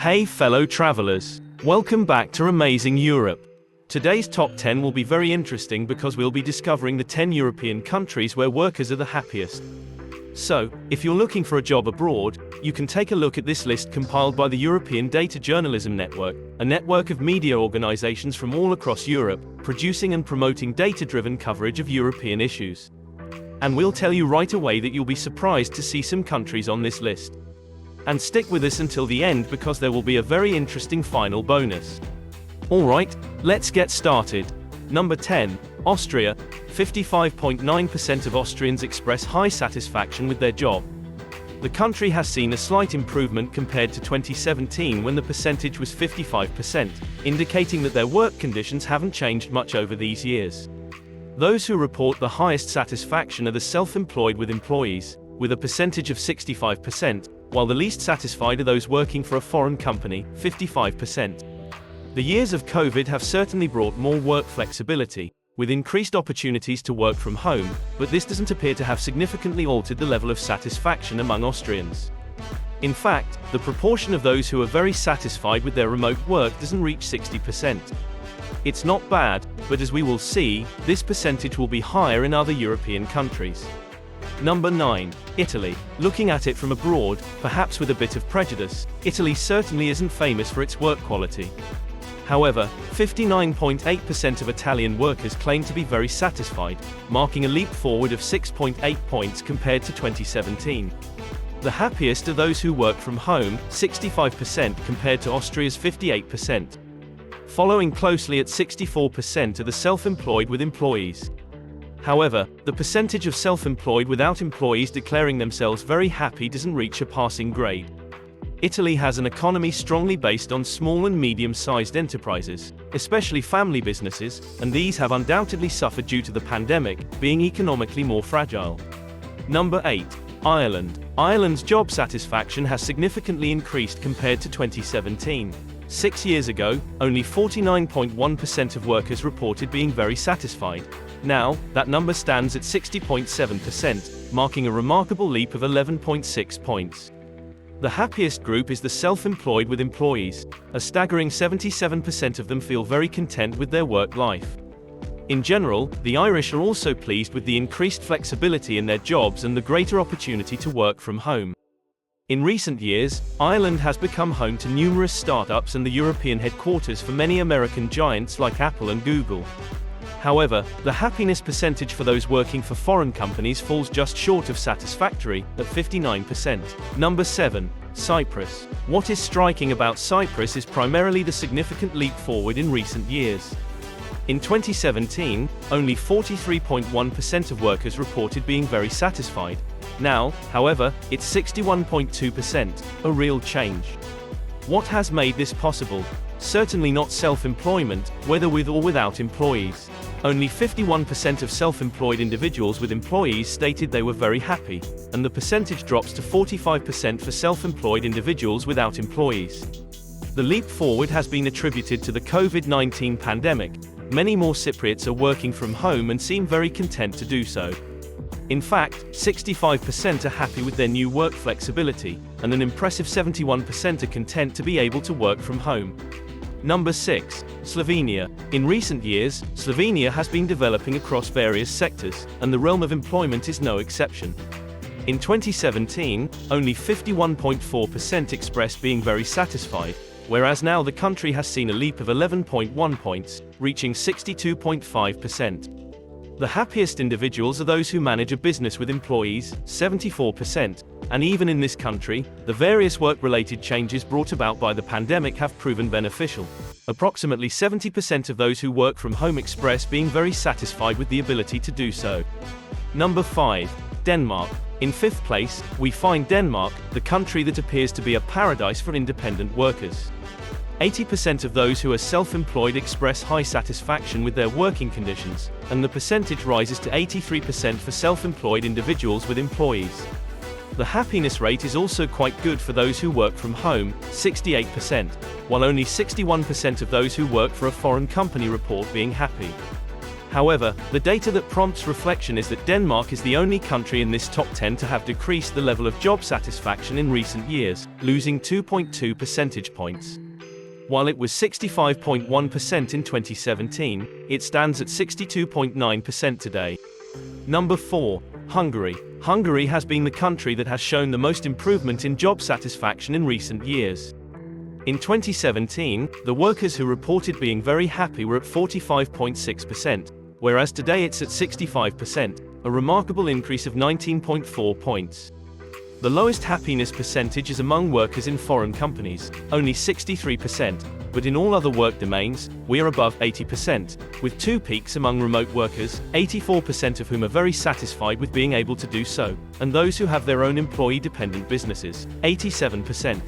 Hey fellow travelers, welcome back to Amazing Europe. Today's top 10 will be very interesting because we'll be discovering the 10 European countries where workers are the happiest. So, if you're looking for a job abroad, you can take a look at this list compiled by the European Data Journalism Network, a network of media organizations from all across Europe, producing and promoting data-driven coverage of European issues. And we'll tell you right away that you'll be surprised to see some countries on this list. And stick with us until the end because there will be a very interesting final bonus. Alright, let's get started. Number 10, Austria. 55.9% of Austrians express high satisfaction with their job. The country has seen a slight improvement compared to 2017 when the percentage was 55%, indicating that their work conditions haven't changed much over these years. Those who report the highest satisfaction are the self-employed with employees, with a percentage of 65%, while the least satisfied are those working for a foreign company, 55%. The years of COVID have certainly brought more work flexibility, with increased opportunities to work from home, but this doesn't appear to have significantly altered the level of satisfaction among Austrians. In fact, the proportion of those who are very satisfied with their remote work doesn't reach 60%. It's not bad, but as we will see, this percentage will be higher in other European countries. Number 9, Italy. Looking at it from abroad, perhaps with a bit of prejudice, Italy certainly isn't famous for its work quality. However, 59.8% of Italian workers claim to be very satisfied, marking a leap forward of 6.8 points compared to 2017. The happiest are those who work from home, 65% compared to Austria's 58%. Following closely at 64% are the self-employed with employees. However, the percentage of self-employed without employees declaring themselves very happy doesn't reach a passing grade. Italy has an economy strongly based on small and medium-sized enterprises, especially family businesses, and these have undoubtedly suffered due to the pandemic, being economically more fragile. Number 8, Ireland. Ireland's job satisfaction has significantly increased compared to 2017. 6 years ago, only 49.1% of workers reported being very satisfied. Now, that number stands at 60.7%, marking a remarkable leap of 11.6 points. The happiest group is the self-employed with employees. A staggering 77% of them feel very content with their work life. In general, the Irish are also pleased with the increased flexibility in their jobs and the greater opportunity to work from home. In recent years, Ireland has become home to numerous startups and the European headquarters for many American giants like Apple and Google. However, the happiness percentage for those working for foreign companies falls just short of satisfactory, at 59%. Number 7, Cyprus. What is striking about Cyprus is primarily the significant leap forward in recent years. In 2017, only 43.1% of workers reported being very satisfied. Now, however, it's 61.2%, a real change. What has made this possible? Certainly not self-employment, whether with or without employees. Only 51% of self-employed individuals with employees stated they were very happy, and the percentage drops to 45% for self-employed individuals without employees. The leap forward has been attributed to the COVID-19 pandemic. Many more Cypriots are working from home and seem very content to do so. In fact, 65% are happy with their new work flexibility, and an impressive 71% are content to be able to work from home. Number 6, Slovenia. In recent years, Slovenia has been developing across various sectors, and the realm of employment is no exception. In 2017, only 51.4% expressed being very satisfied, whereas now the country has seen a leap of 11.1 points, reaching 62.5%. The happiest individuals are those who manage a business with employees, 74%, and even in this country, the various work-related changes brought about by the pandemic have proven beneficial. Approximately 70% of those who work from home express being very satisfied with the ability to do so. Number 5, Denmark. In 5th place, we find Denmark, the country that appears to be a paradise for independent workers. 80% of those who are self-employed express high satisfaction with their working conditions, and the percentage rises to 83% for self-employed individuals with employees. The happiness rate is also quite good for those who work from home, 68%, while only 61% of those who work for a foreign company report being happy. However, the data that prompts reflection is that Denmark is the only country in this top 10 to have decreased the level of job satisfaction in recent years, losing 2.2 percentage points. While it was 65.1% in 2017, it stands at 62.9% today. Number 4. Hungary. Hungary has been the country that has shown the most improvement in job satisfaction in recent years. In 2017, the workers who reported being very happy were at 45.6%, whereas today it's at 65%, a remarkable increase of 19.4 points. The lowest happiness percentage is among workers in foreign companies, only 63%, but in all other work domains, we are above 80%, with two peaks among remote workers, 84% of whom are very satisfied with being able to do so, and those who have their own employee-dependent businesses, 87%.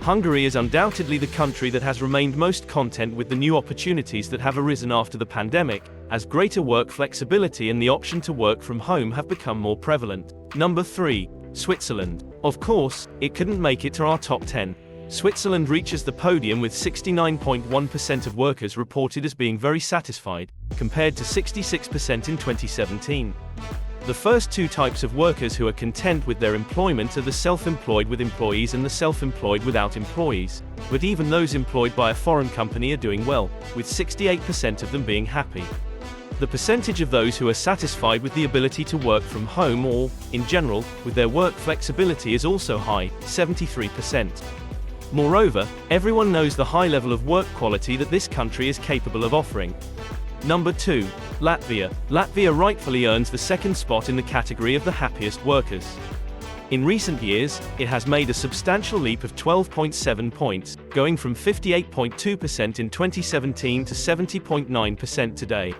Hungary is undoubtedly the country that has remained most content with the new opportunities that have arisen after the pandemic, as greater work flexibility and the option to work from home have become more prevalent. Number 3. Switzerland. Of course, it couldn't make it to our top 10. Switzerland reaches the podium with 69.1% of workers reported as being very satisfied, compared to 66% in 2017. The first two types of workers who are content with their employment are the self-employed with employees and the self-employed without employees, but even those employed by a foreign company are doing well, with 68% of them being happy. The percentage of those who are satisfied with the ability to work from home or, in general, with their work flexibility is also high, 73%. Moreover, everyone knows the high level of work quality that this country is capable of offering. Number 2. Latvia. Latvia rightfully earns the second spot in the category of the happiest workers. In recent years, it has made a substantial leap of 12.7 points, going from 58.2% in 2017 to 70.9% today.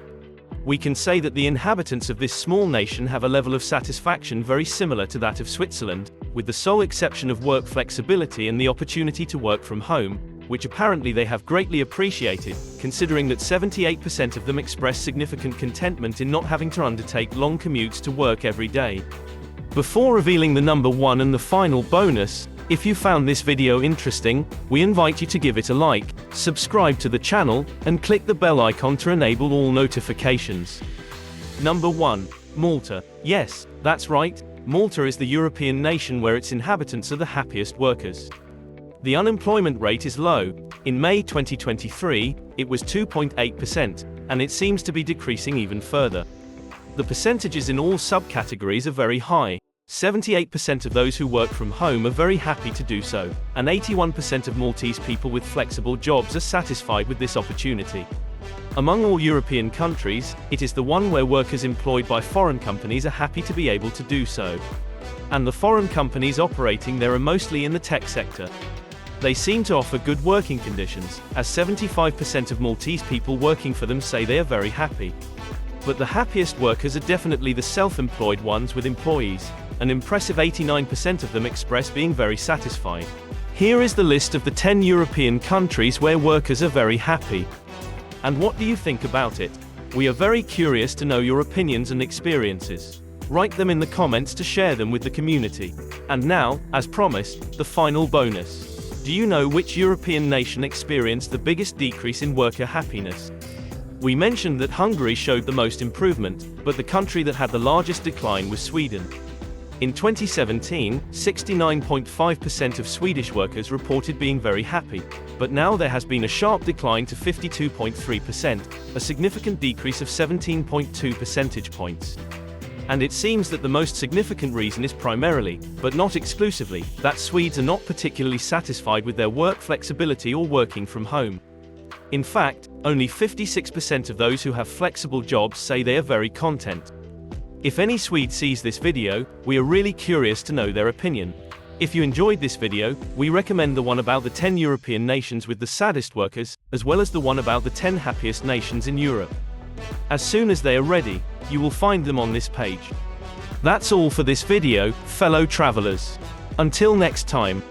We can say that the inhabitants of this small nation have a level of satisfaction very similar to that of Switzerland, with the sole exception of work flexibility and the opportunity to work from home, which apparently they have greatly appreciated, considering that 78% of them express significant contentment in not having to undertake long commutes to work every day. Before revealing the number 1 and the final bonus, if you found this video interesting, we invite you to give it a like, subscribe to the channel, and click the bell icon to enable all notifications. Number 1. Malta. Yes, that's right, Malta is the European nation where its inhabitants are the happiest workers. The unemployment rate is low. In May 2023, it was 2.8%, and it seems to be decreasing even further. The percentages in all subcategories are very high. 78% of those who work from home are very happy to do so, and 81% of Maltese people with flexible jobs are satisfied with this opportunity. Among all European countries, it is the one where workers employed by foreign companies are happy to be able to do so. And the foreign companies operating there are mostly in the tech sector. They seem to offer good working conditions, as 75% of Maltese people working for them say they are very happy. But the happiest workers are definitely the self-employed ones with employees. An impressive 89% of them express being very satisfied. Here is the list of the 10 European countries where workers are very happy. And what do you think about it? We are very curious to know your opinions and experiences. Write them in the comments to share them with the community. And now, as promised, the final bonus. Do you know which European nation experienced the biggest decrease in worker happiness? We mentioned that Hungary showed the most improvement, but the country that had the largest decline was Sweden. In 2017, 69.5% of Swedish workers reported being very happy, but now there has been a sharp decline to 52.3%, a significant decrease of 17.2 percentage points. And it seems that the most significant reason is primarily, but not exclusively, that Swedes are not particularly satisfied with their work flexibility or working from home. In fact, only 56% of those who have flexible jobs say they are very content. If any Swede sees this video, we are really curious to know their opinion. If you enjoyed this video, we recommend the one about the 10 European nations with the saddest workers, as well as the one about the 10 happiest nations in Europe. As soon as they are ready, you will find them on this page. That's all for this video, fellow travelers. Until next time.